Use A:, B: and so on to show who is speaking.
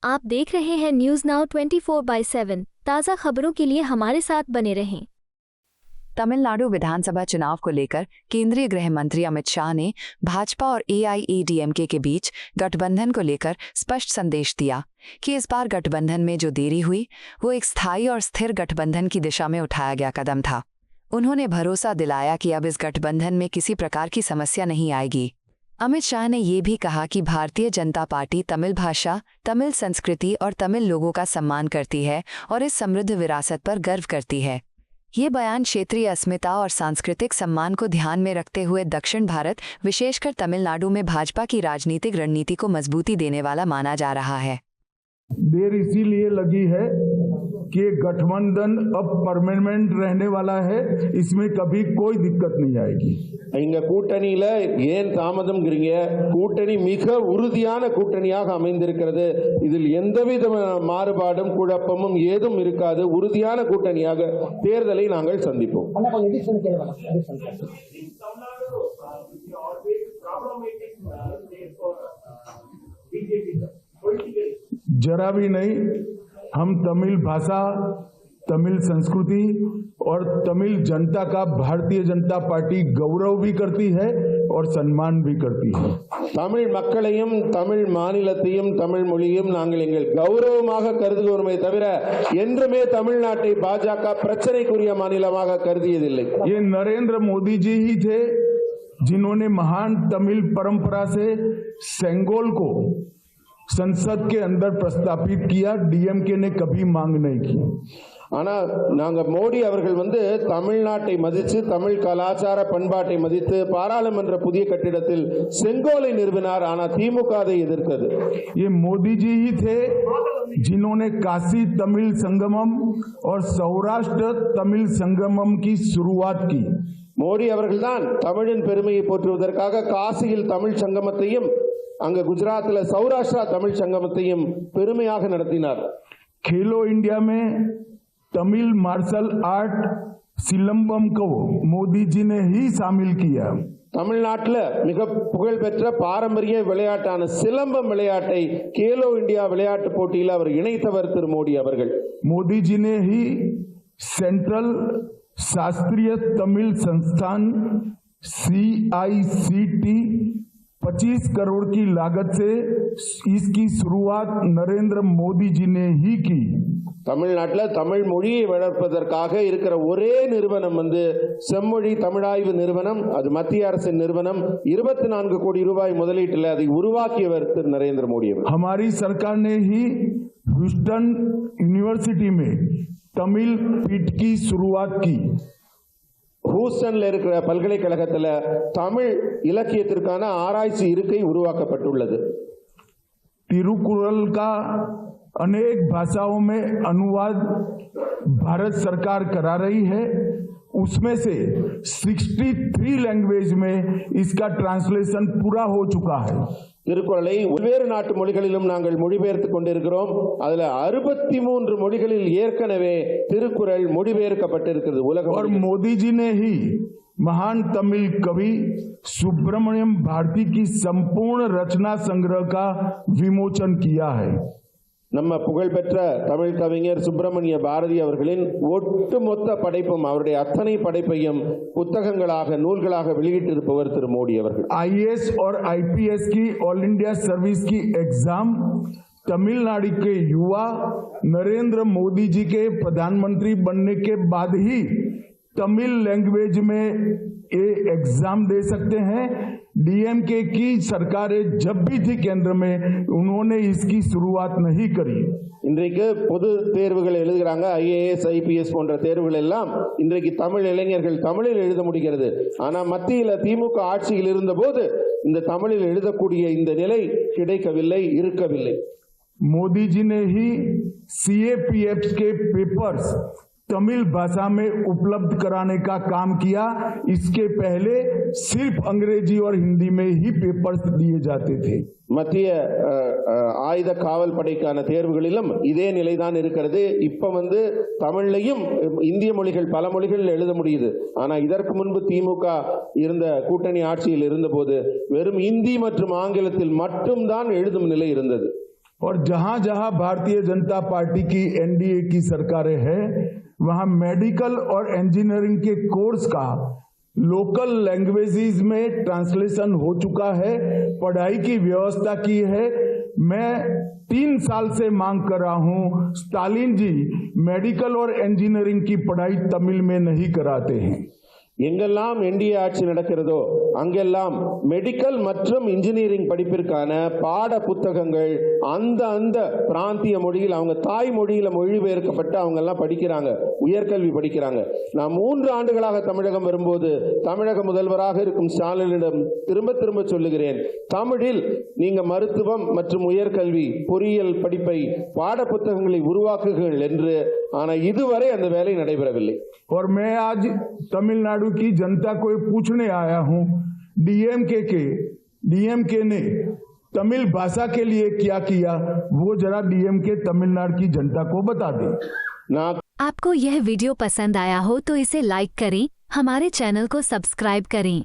A: आप देख रहे हैं न्यूज़ नाउ 24/7। ताज़ा खबरों के लिए हमारे साथ बने रहें।
B: तमिलनाडु विधानसभा चुनाव को लेकर केंद्रीय गृह मंत्री अमित शाह ने भाजपा और AIADMK के बीच गठबंधन को लेकर स्पष्ट संदेश दिया कि इस बार गठबंधन में जो देरी हुई वो एक स्थायी और स्थिर गठबंधन की दिशा में उठाया गया कदम था। उन्होंने भरोसा दिलाया कि अब इस गठबंधन में किसी प्रकार की समस्या नहीं आएगी। अमित शाह ने ये भी कहा कि भारतीय जनता पार्टी तमिल भाषा, तमिल संस्कृति और तमिल लोगों का सम्मान करती है और इस समृद्ध विरासत पर गर्व करती है। ये बयान क्षेत्रीय अस्मिता और सांस्कृतिक सम्मान को ध्यान में रखते हुए दक्षिण भारत, विशेषकर तमिलनाडु में भाजपा की राजनीतिक रणनीति को मजबूती देने वाला माना जा रहा है।
C: देर इसीलिए लगी है कि गठबंधन अब परमानेंट रहने वाला है, इसमें कभी कोई दिक्कत नहीं आएगी।
D: இங்க கூட்டணியில ஏன் தாமதம்ங்கறீங்க? கூட்டணி மிக உறுதியான கூட்டணியாக அமைந்திருக்கிறது. இதில் எந்தவித மாறுபாடும் குழப்பமும் ஏதும் இருக்காது. உறுதியான கூட்டணியாக தேர்தலை நாங்கள் சந்திப்போம்.
C: जरा भी नहीं। हम तमिल भाषा, तमिल संस्कृति और तमिल जनता का भारतीय जनता पार्टी गौरव भी करती है और सम्मान भी करती है।
D: தமிழ் மக்களையும் தமிழ் மாநிலத்தையும் தமிழ் மொழியையும் நாங்கள் எங்கள் கௌரவமாக கருதுகிறோமே தவிர என்றுமே தமிழ்நாட்டை பாஜக பிரச்சனைக்குரிய மாநிலமாக கருதியதில்லை।
C: ये नरेंद्र मोदी जी ही थे जिन्होंने महान तमिल परंपरा से सेंगोल को संसद के अंदर प्रस्तापित किया। डीएमके ने कभी मांग नहीं की।
D: ஆனா நாங்க மோடி அவர்கள் தமிழ்நாட்டை மதித்து தமிழ் கலாச்சார பண்பாட்டை மதித்து பாராளுமன்ற புதிய கட்டிடத்தில் செங்கோலை நிறுவினார். ஆனா திமுக அதை எதிர்த்தது।
C: ये मोदी जी ही थे जिन्होंने काशी तमिल संगमम और सौराष्ट्र तमिल संगमम की शुरुआत की।
D: மோடி அவர்கள்தான் தமிழின் பெருமையை போற்றுவதற்காக காசியில் தமிழ் சங்கமத்தையும் அங்க குஜராத்ல சௌராஷ்டிரா தமிழ் சங்கமத்தையும் பெருமையாக நடத்தினார்।
C: खेलो इंडिया में तमिल मार्शल आर्ट सिलंबम को मोदी जी ने ही शामिल किया।
D: தமிழ்நாட்டில் மிக புகழ்பெற்ற பாரம்பரிய விளையாட்டான சிலம்பம் விளையாட்டை கேலோ இந்தியா விளையாட்டு போட்டியில் அவர் இணைத்தவர் திரு மோடி அவர்கள்।
C: मोदी जी ने ही सेंट्रल शास्त्रीय तमिल संस्थान CICT 25 करोड़ की लागत से इसकी शुरुआत नरेंद्र मोदी जी ने ही की।
D: தமிழ்நாட்டில் தமிழ் மொழியை வளர்ப்பதற்காக இருக்கிற ஒரே நிறுவனம் செம்மொழி தமிழாய்வு நிறுவனம், அது மத்திய அரசின் நிறுவனம்। 24 கோடி ரூபாய் முதலீட்டில் அதை உருவாக்கியவர் திரு நரேந்திர மோடி அவர்கள்।
C: हमारी सरकार ने ही ह्यूस्टन यूनिवर्सिटी में तमिल पीठ की शुरुआत की।
D: ஹூஸ்டன்ல இருக்கிற பல்கலைக்கழகத்தில் தமிழ் இலக்கியத்திற்கான ஆராய்ச்சி இருக்கை உருவாக்கப்பட்டுள்ளது।
C: तिरुकुरल का अनेक भाषाओं में अनुवाद भारत सरकार करा रही है। उसमें से 63 लैंग्वेज में इसका ट्रांसलेशन पूरा हो चुका है।
D: திருக்குறளை வெவ்வேறு நாட்டு மொழிகளிலும் நாங்கள் மொழிபெயர்த்துக் கொண்டிருக்கிறோம்। அதுல 63 மொழிகளில் ஏற்கனவே திருக்குறள் மொழிபெயர்க்கப்பட்டிருக்கிறது உலகம்।
C: और मोदी जी ने ही महान तमिल कवि सुब्रमण्यम भारती की संपूर्ण रचना संग्रह का विमोचन किया है।
D: நம்ம புகழ்பெற்ற தமிழ் கவிஞர் சுப்பிரமணிய பாரதி அவர்களின் ஒட்டுமொத்த படைப்பும் அவருடைய அத்தனை படைப்பையும் புத்தகங்களாக நூல்களாக வெளியிட்டிருப்பவர் திரு மோடி அவர்கள்।
C: IAS और IPS की ऑल इंडिया सर्विस की एग्जाम तमिलनाडु के युवा नरेंद्र मोदी जी के प्रधानमंत्री बनने के बाद ही तमिल लैंग्वेज में ये एग्जाम दे सकते हैं। डीएमके की सरकारें जब भी थी केंद्र में, उन्होंने इसकी शुरुआत नहीं करी।
D: இன்றைக்கு பொது தேர்வுகள் எழுதுகிறாங்க, IAS IPS போன்ற தேர்வுகள் எல்லாம் இன்றைக்கு தமிழ் இளைஞர்கள் தமிழில் எழுத முடிகிறது। ஆனா மத்தியில் திமுக ஆட்சியில் இருந்தபோது இந்த தமிழில் எழுதக்கூடிய இந்த நிலை கிடைக்கவில்லை, இருக்கவில்லை।
C: मोदी जी ने ही CAPF के पेपर्स तमिल भाषा में उपलब्ध कराने का काम किया। इसके पहले सिर्फ अंग्रेजी और हिंदी में ही पेपर्स दिए जाते थे।
D: மத்திய ஆயுத காவல் படைக்கான தேர்வுகளிலும் இதே நிலைதான் இருக்கிறது। இப்ப தமிழ்லையும் இந்திய மொழிகள் பல மொழிகளில் எழுத முடியுது। ஆனா இதற்கு முன்பு திமுக இருந்த கூட்டணி ஆட்சியில் இருந்தபோது வெறும் இந்தி மற்றும் ஆங்கிலத்தில் மட்டும்தான் எழுதும் நிலை இருந்தது।
C: और जहां जहां भारतीय जनता पार्टी की एनडीए की सरकारें हैं वहां मेडिकल और इंजीनियरिंग के कोर्स का लोकल लैंग्वेजेस में ट्रांसलेशन हो चुका है, पढ़ाई की व्यवस्था की है। मैं 3 साल से मांग कर रहा हूं, स्टालिन जी मेडिकल और इंजीनियरिंग की पढ़ाई तमिल में नहीं कराते हैं।
D: எங்கெல்லாம் என்டிஏ ஆட்சி நடக்கிறதோ அங்கெல்லாம் மெடிக்கல் மற்றும் இன்ஜினியரிங் படிப்பிற்கான பாட புத்தகங்கள் அந்த பிராந்திய மொழியில் அவங்க தாய் மொழியில மொழிபெயர்க்கப்பட்டு அவங்க எல்லாம் படிக்கிறாங்க, உயர்கல்வி படிக்கிறாங்க. நான் 3 ஆண்டுகளாக தமிழகம் வரும்போது தமிழக முதல்வராக இருக்கும் ஸ்டாலினிடம் திரும்ப சொல்லுகிறேன், தமிழில் நீங்க மருத்துவம் மற்றும் உயர்கல்வி பொறியியல் படிப்பை பாட புத்தகங்களை உருவாக்குங்கள் என்று. ஆனா இதுவரை அந்த வேலை நடைபெறவில்லை.
C: और मैं आज तमिलनाडु की जनता को पूछने आया हूं, डीएमके ने तमिल भाषा के लिए क्या किया, वो जरा डीएमके तमिलनाडु की जनता को बता दे।
A: आपको यह वीडियो पसंद आया हो तो इसे लाइक करें, हमारे चैनल को सब्सक्राइब करें।